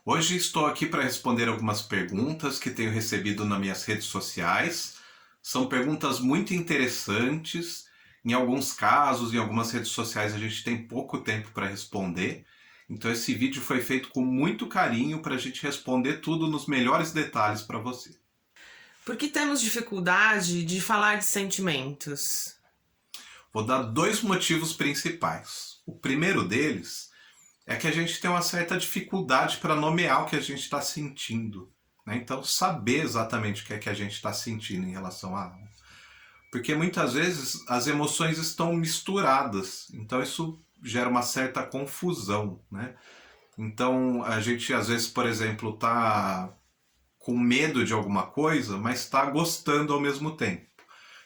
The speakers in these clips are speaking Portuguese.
Hoje estou aqui para responder algumas perguntas que tenho recebido nas minhas redes sociais. São perguntas muito interessantes. Em alguns casos, em algumas redes sociais, a gente tem pouco tempo para responder. Então, esse vídeo foi feito com muito carinho para a gente responder tudo nos melhores detalhes para você. Por que temos dificuldade de falar de sentimentos? Vou dar dois motivos principais. O primeiro deles é que a gente tem uma certa dificuldade para nomear o que a gente está sentindo, né? Então, saber exatamente o que é que a gente está sentindo em relação a algo. Porque muitas vezes as emoções estão misturadas, então isso gera uma certa confusão, né? Então, a gente às vezes, por exemplo, está com medo de alguma coisa, mas está gostando ao mesmo tempo.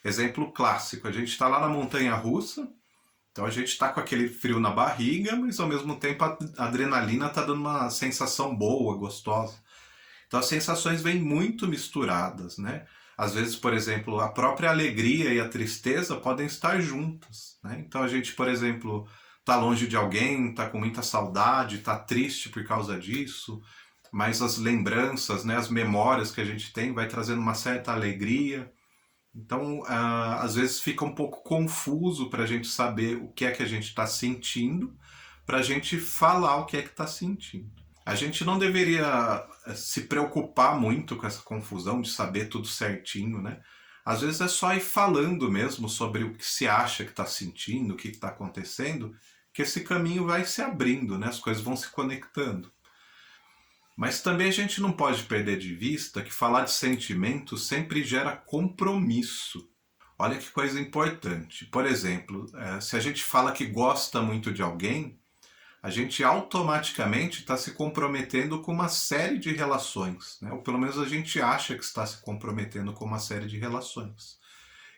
Exemplo clássico, a gente está lá na montanha russa, então a gente está com aquele frio na barriga, mas ao mesmo tempo a adrenalina está dando uma sensação boa, gostosa. Então as sensações vêm muito misturadas, né? Às vezes, por exemplo, a própria alegria e a tristeza podem estar juntas, né? Então a gente, por exemplo, está longe de alguém, está com muita saudade, está triste por causa disso, mas as lembranças, né, as memórias que a gente tem vai trazendo uma certa alegria. Então, às vezes fica um pouco confuso para a gente saber o que é que a gente está sentindo, para a gente falar o que é que está sentindo. A gente não deveria se preocupar muito com essa confusão de saber tudo certinho, né? Às vezes é só ir falando mesmo sobre o que se acha que está sentindo, o que está acontecendo, que esse caminho vai se abrindo, né? As coisas vão se conectando. Mas também a gente não pode perder de vista que falar de sentimento sempre gera compromisso. Olha que coisa importante. Por exemplo, se a gente fala que gosta muito de alguém, a gente automaticamente está se comprometendo com uma série de relações, né? Ou pelo menos a gente acha que está se comprometendo com uma série de relações.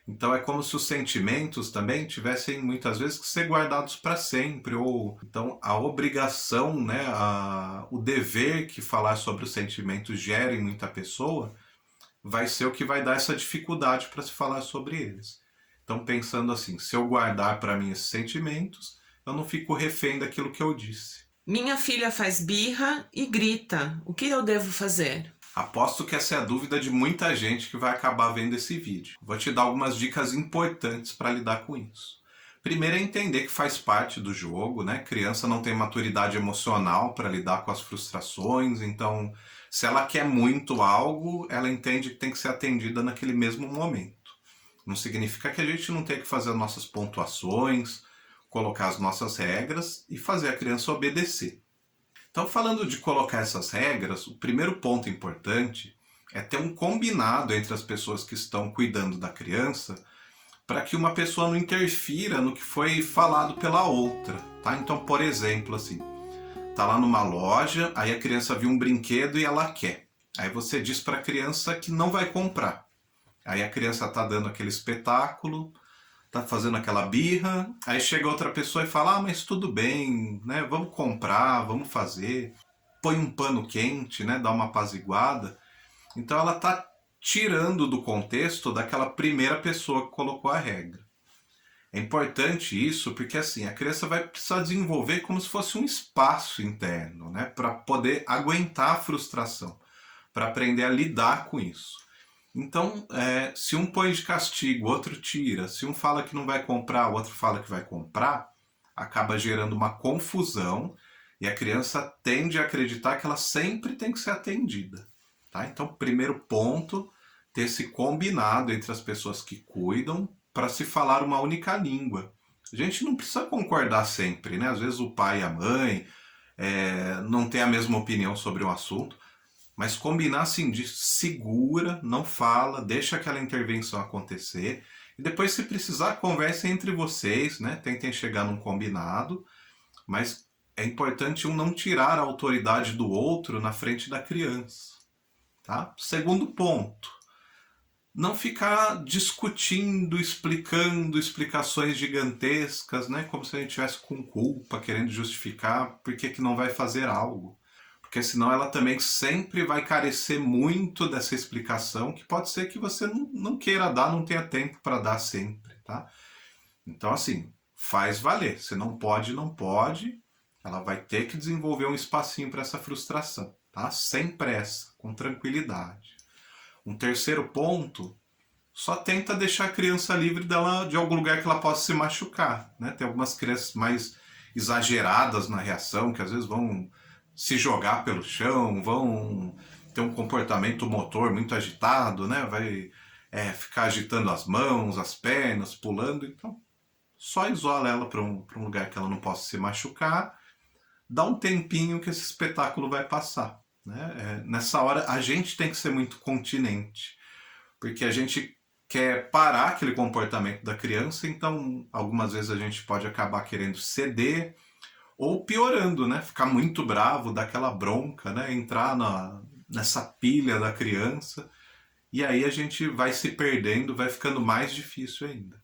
Então é como se os sentimentos também tivessem muitas vezes que ser guardados para sempre, ou então a obrigação, né, o dever que falar sobre os sentimentos gera em muita pessoa, vai ser o que vai dar essa dificuldade para se falar sobre eles. Então pensando assim, se eu guardar para mim esses sentimentos, eu não fico refém daquilo que eu disse. Minha filha faz birra e grita. O que eu devo fazer? Aposto que essa é a dúvida de muita gente que vai acabar vendo esse vídeo. Vou te dar algumas dicas importantes para lidar com isso. Primeiro é entender que faz parte do jogo, né? Criança não tem maturidade emocional para lidar com as frustrações, então se ela quer muito algo, ela entende que tem que ser atendida naquele mesmo momento. Não significa que a gente não tenha que fazer as nossas pontuações, colocar as nossas regras e fazer a criança obedecer. Então, falando de colocar essas regras, o primeiro ponto importante é ter um combinado entre as pessoas que estão cuidando da criança para que uma pessoa não interfira no que foi falado pela outra, tá? Então, por exemplo, assim, tá lá numa loja, aí a criança viu um brinquedo e ela quer. Aí você diz para a criança que não vai comprar. Aí a criança tá dando aquele espetáculo, tá fazendo aquela birra, aí chega outra pessoa e fala: "Ah, mas tudo bem, né? Vamos comprar, vamos fazer". Põe um pano quente, né? Dá uma apaziguada. Então ela tá tirando do contexto daquela primeira pessoa que colocou a regra. É importante isso porque assim, a criança vai precisar desenvolver como se fosse um espaço interno, né, para poder aguentar a frustração, para aprender a lidar com isso. Então, se um põe de castigo, o outro tira. Se um fala que não vai comprar, o outro fala que vai comprar, acaba gerando uma confusão e a criança tende a acreditar que ela sempre tem que ser atendida. Tá? Então, primeiro ponto, ter esse combinado entre as pessoas que cuidam para se falar uma única língua. A gente não precisa concordar sempre, né? Às vezes o pai e a mãe não têm a mesma opinião sobre um assunto, mas combinar assim de segura, não fala, deixa aquela intervenção acontecer. E depois, se precisar, conversem entre vocês, né? Tentem chegar num combinado, mas é importante um não tirar a autoridade do outro na frente da criança. Tá? Segundo ponto, não ficar discutindo, explicando explicações gigantescas, né? Como se a gente tivesse com culpa, querendo justificar por que não vai fazer algo. Porque senão ela também sempre vai carecer muito dessa explicação, que pode ser que você não queira dar, não tenha tempo para dar sempre, tá? Então, assim, faz valer. Se não pode, não pode. Ela vai ter que desenvolver um espacinho para essa frustração, tá? Sem pressa, com tranquilidade. Um terceiro ponto, só tenta deixar a criança livre dela de algum lugar que ela possa se machucar, né? Tem algumas crianças mais exageradas na reação, que às vezes vão se jogar pelo chão, vão ter um comportamento motor muito agitado, né? Vai ficar agitando as mãos, as pernas, pulando. Então, só isola ela para um lugar que ela não possa se machucar, dá um tempinho que esse espetáculo vai passar. Né? Nessa hora, a gente tem que ser muito continente, porque a gente quer parar aquele comportamento da criança, então algumas vezes a gente pode acabar querendo ceder ou piorando, né? Ficar muito bravo, dar aquela bronca, né? Entrar nessa pilha da criança, e aí a gente vai se perdendo, vai ficando mais difícil ainda.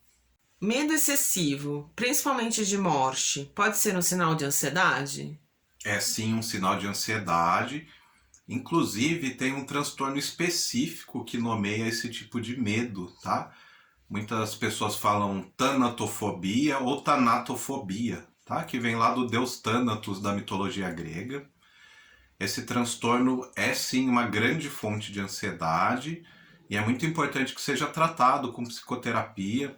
Medo excessivo, principalmente de morte, pode ser um sinal de ansiedade? É sim um sinal de ansiedade. Inclusive, tem um transtorno específico que nomeia esse tipo de medo, tá? Muitas pessoas falam tanatofobia ou tanatofobia, tá? Que vem lá do deus Thanatos da mitologia grega. Esse transtorno é sim uma grande fonte de ansiedade e é muito importante que seja tratado com psicoterapia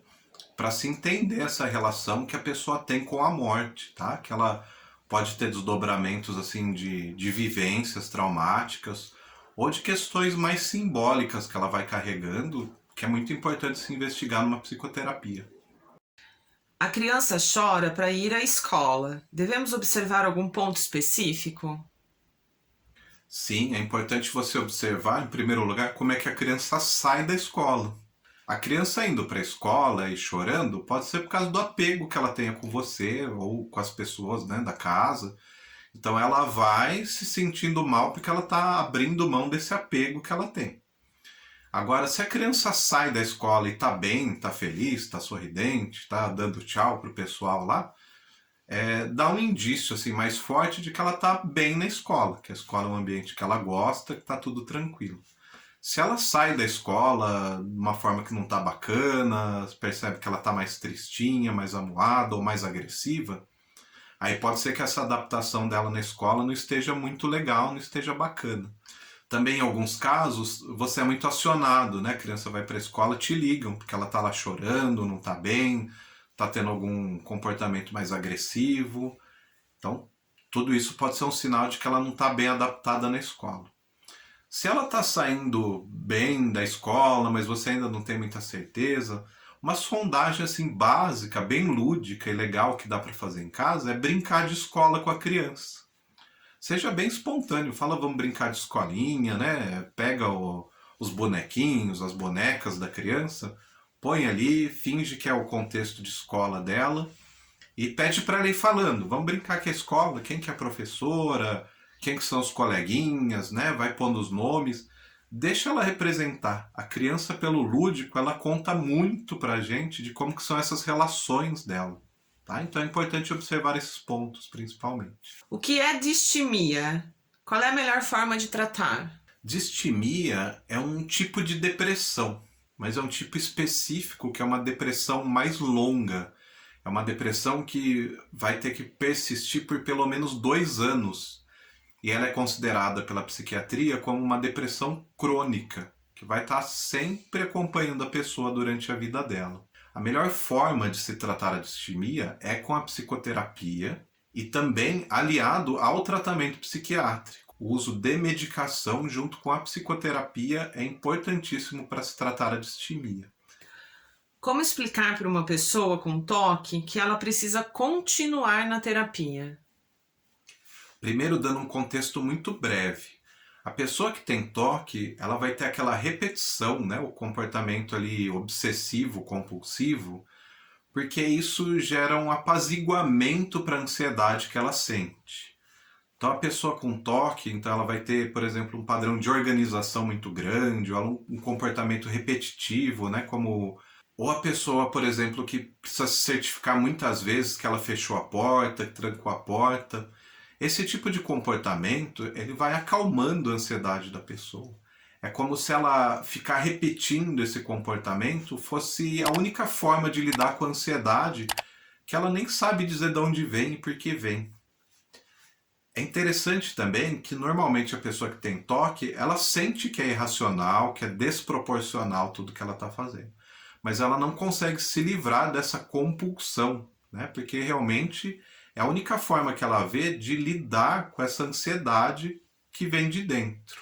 para se entender essa relação que a pessoa tem com a morte, tá? Que ela pode ter desdobramentos assim de vivências traumáticas ou de questões mais simbólicas que ela vai carregando, que é muito importante se investigar numa psicoterapia. A criança chora para ir à escola. Devemos observar algum ponto específico? Sim, é importante você observar, em primeiro lugar, como é que a criança sai da escola. A criança indo para a escola e chorando pode ser por causa do apego que ela tenha com você ou com as pessoas, né, da casa. Então ela vai se sentindo mal porque ela está abrindo mão desse apego que ela tem. Agora, se a criança sai da escola e está bem, está feliz, está sorridente, está dando tchau pro pessoal lá, dá um indício assim mais forte de que ela está bem na escola, que a escola é um ambiente que ela gosta, que está tudo tranquilo. Se ela sai da escola de uma forma que não está bacana, percebe que ela está mais tristinha, mais amuada ou mais agressiva, aí pode ser que essa adaptação dela na escola não esteja muito legal, não esteja bacana. Também em alguns casos, você é muito acionado, né? A criança vai para a escola, te ligam, porque ela está lá chorando, não está bem, está tendo algum comportamento mais agressivo. Então, tudo isso pode ser um sinal de que ela não está bem adaptada na escola. Se ela está saindo bem da escola, mas você ainda não tem muita certeza, uma sondagem assim básica, bem lúdica e legal que dá para fazer em casa é brincar de escola com a criança. Seja bem espontâneo, fala vamos brincar de escolinha, né? Pega os bonequinhos, as bonecas da criança, põe ali, finge que é o contexto de escola dela e pede para ela ir falando, vamos brincar que é escola, quem que é a professora, quem que são os coleguinhas, né? Vai pondo os nomes. Deixa ela representar. A criança, pelo lúdico, ela conta muito pra gente de como que são essas relações dela. Tá? Então é importante observar esses pontos, principalmente. O que é distimia? Qual é a melhor forma de tratar? Distimia é um tipo de depressão, mas é um tipo específico que é uma depressão mais longa. É uma depressão que vai ter que persistir por pelo menos 2 anos. E ela é considerada pela psiquiatria como uma depressão crônica, que vai estar sempre acompanhando a pessoa durante a vida dela. A melhor forma de se tratar a distimia é com a psicoterapia e também aliado ao tratamento psiquiátrico. O uso de medicação junto com a psicoterapia é importantíssimo para se tratar a distimia. Como explicar para uma pessoa com toque que ela precisa continuar na terapia? Primeiro, dando um contexto muito breve. A pessoa que tem toque, ela vai ter aquela repetição, né, o comportamento ali obsessivo, compulsivo, porque isso gera um apaziguamento para a ansiedade que ela sente. Então a pessoa com toque, então ela vai ter, por exemplo, um padrão de organização muito grande, ou um comportamento repetitivo, né, como ou a pessoa, por exemplo, que precisa se certificar muitas vezes que ela fechou a porta, que trancou a porta. Esse tipo de comportamento, ele vai acalmando a ansiedade da pessoa. É como se ela ficar repetindo esse comportamento fosse a única forma de lidar com a ansiedade, que ela nem sabe dizer de onde vem e por que vem. É interessante também que normalmente a pessoa que tem toque, ela sente que é irracional, que é desproporcional tudo que ela está fazendo. Mas ela não consegue se livrar dessa compulsão, né? Porque realmente é a única forma que ela vê de lidar com essa ansiedade que vem de dentro.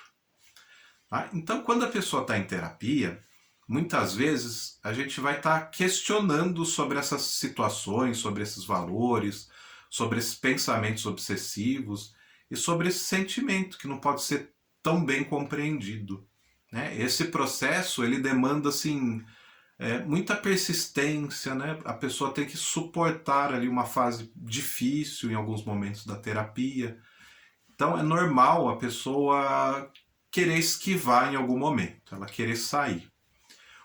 Tá? Então, quando a pessoa está em terapia, muitas vezes a gente vai estar questionando sobre essas situações, sobre esses valores, sobre esses pensamentos obsessivos e sobre esse sentimento que não pode ser tão bem compreendido. Né? Esse processo ele demanda assim muita persistência, né? A pessoa tem que suportar ali uma fase difícil em alguns momentos da terapia. Então é normal a pessoa querer esquivar em algum momento, ela querer sair.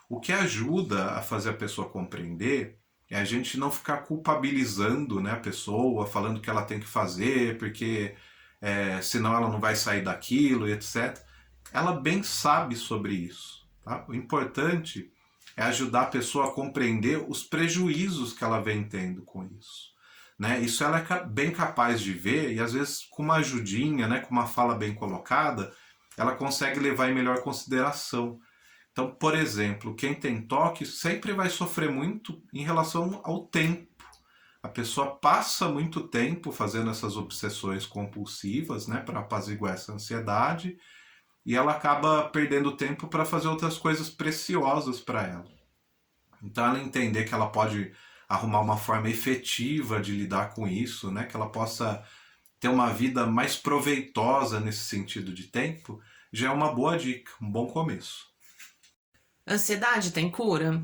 O que ajuda a fazer a pessoa compreender é a gente não ficar culpabilizando, né, a pessoa, falando que ela tem que fazer, porque senão ela não vai sair daquilo e etc. Ela bem sabe sobre isso. Tá? O importante é ajudar a pessoa a compreender os prejuízos que ela vem tendo com isso. Né? Isso ela é bem capaz de ver e às vezes com uma ajudinha, né, com uma fala bem colocada, ela consegue levar em melhor consideração. Então, por exemplo, quem tem toque sempre vai sofrer muito em relação ao tempo. A pessoa passa muito tempo fazendo essas obsessões compulsivas, né, para apaziguar essa ansiedade, e ela acaba perdendo tempo para fazer outras coisas preciosas para ela. Então, ela entender que ela pode arrumar uma forma efetiva de lidar com isso, né, que ela possa ter uma vida mais proveitosa nesse sentido de tempo, já é uma boa dica, um bom começo. Ansiedade tem cura?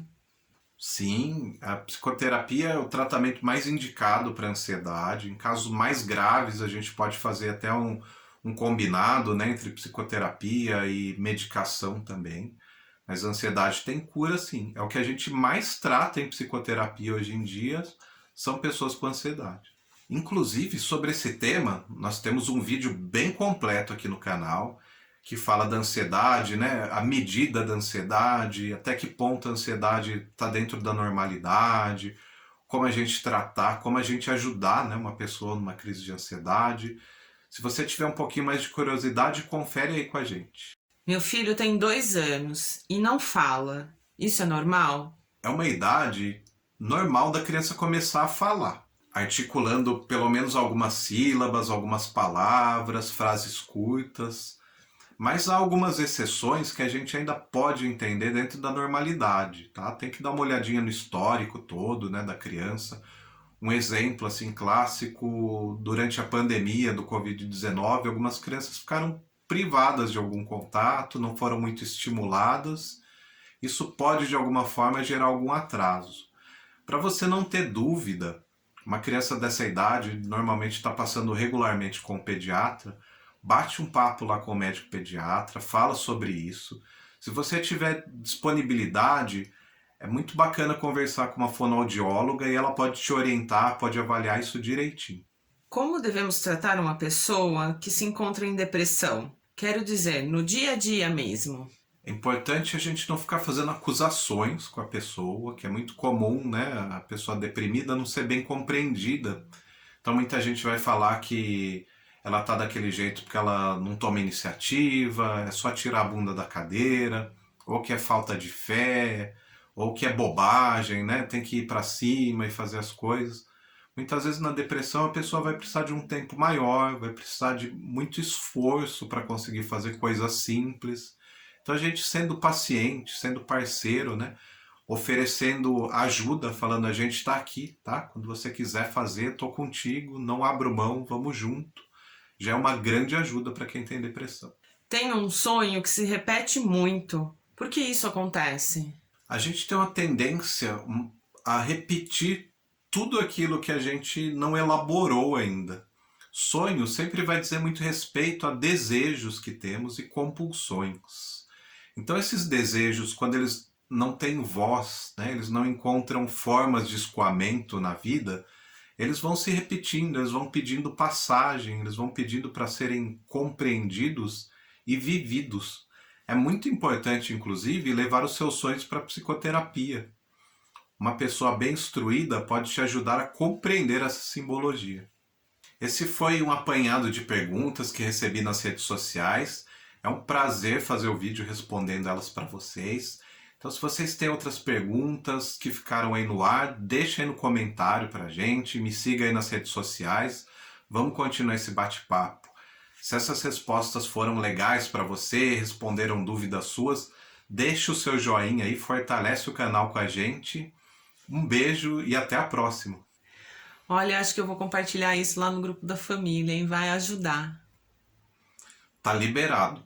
Sim, a psicoterapia é o tratamento mais indicado para ansiedade. Em casos mais graves, a gente pode fazer até um combinado, né, entre psicoterapia e medicação também. Mas a ansiedade tem cura, sim. É o que a gente mais trata em psicoterapia hoje em dia, são pessoas com ansiedade. Inclusive, sobre esse tema, nós temos um vídeo bem completo aqui no canal que fala da ansiedade, né? A medida da ansiedade, até que ponto a ansiedade está dentro da normalidade, como a gente tratar, como a gente ajudar, né, uma pessoa numa crise de ansiedade. Se você tiver um pouquinho mais de curiosidade, confere aí com a gente. Meu filho tem 2 anos e não fala. Isso é normal? É uma idade normal da criança começar a falar, articulando pelo menos algumas sílabas, algumas palavras, frases curtas. Mas há algumas exceções que a gente ainda pode entender dentro da normalidade, tá? Tem que dar uma olhadinha no histórico todo, né, da criança. Um exemplo assim clássico, durante a pandemia do Covid-19, algumas crianças ficaram privadas de algum contato, não foram muito estimuladas. Isso pode de alguma forma gerar algum atraso. Para você não ter dúvida, uma criança dessa idade normalmente está passando regularmente com o pediatra. Bate um papo lá com o médico pediatra, fala sobre isso. Se você tiver disponibilidade, é muito bacana conversar com uma fonoaudióloga e ela pode te orientar, pode avaliar isso direitinho. Como devemos tratar uma pessoa que se encontra em depressão? Quero dizer, no dia a dia mesmo. É importante a gente não ficar fazendo acusações com a pessoa, que é muito comum, né? A pessoa deprimida não ser bem compreendida. Então muita gente vai falar que ela tá daquele jeito porque ela não toma iniciativa, é só tirar a bunda da cadeira, ou que é falta de fé, ou que é bobagem, né? Tem que ir para cima e fazer as coisas. Muitas vezes na depressão a pessoa vai precisar de um tempo maior, vai precisar de muito esforço para conseguir fazer coisas simples. Então a gente sendo paciente, sendo parceiro, né? Oferecendo ajuda, falando a gente está aqui, tá? Quando você quiser fazer, tô contigo, não abro mão, vamos junto. Já é uma grande ajuda para quem tem depressão. Tenho um sonho que se repete muito. Por que isso acontece? A gente tem uma tendência a repetir tudo aquilo que a gente não elaborou ainda. Sonho sempre vai dizer muito respeito a desejos que temos e compulsões. Então esses desejos, quando eles não têm voz, né, eles não encontram formas de escoamento na vida, eles vão se repetindo, eles vão pedindo passagem, eles vão pedindo para serem compreendidos e vividos. É muito importante, inclusive, levar os seus sonhos para a psicoterapia. Uma pessoa bem instruída pode te ajudar a compreender essa simbologia. Esse foi um apanhado de perguntas que recebi nas redes sociais. É um prazer fazer o vídeo respondendo elas para vocês. Então, se vocês têm outras perguntas que ficaram aí no ar, deixa aí no comentário pra gente, me siga aí nas redes sociais. Vamos continuar esse bate-papo. Se essas respostas foram legais para você, responderam dúvidas suas, deixa o seu joinha aí, fortalece o canal com a gente. Um beijo e até a próxima. Olha, acho que eu vou compartilhar isso lá no grupo da família, hein? Vai ajudar. Tá liberado.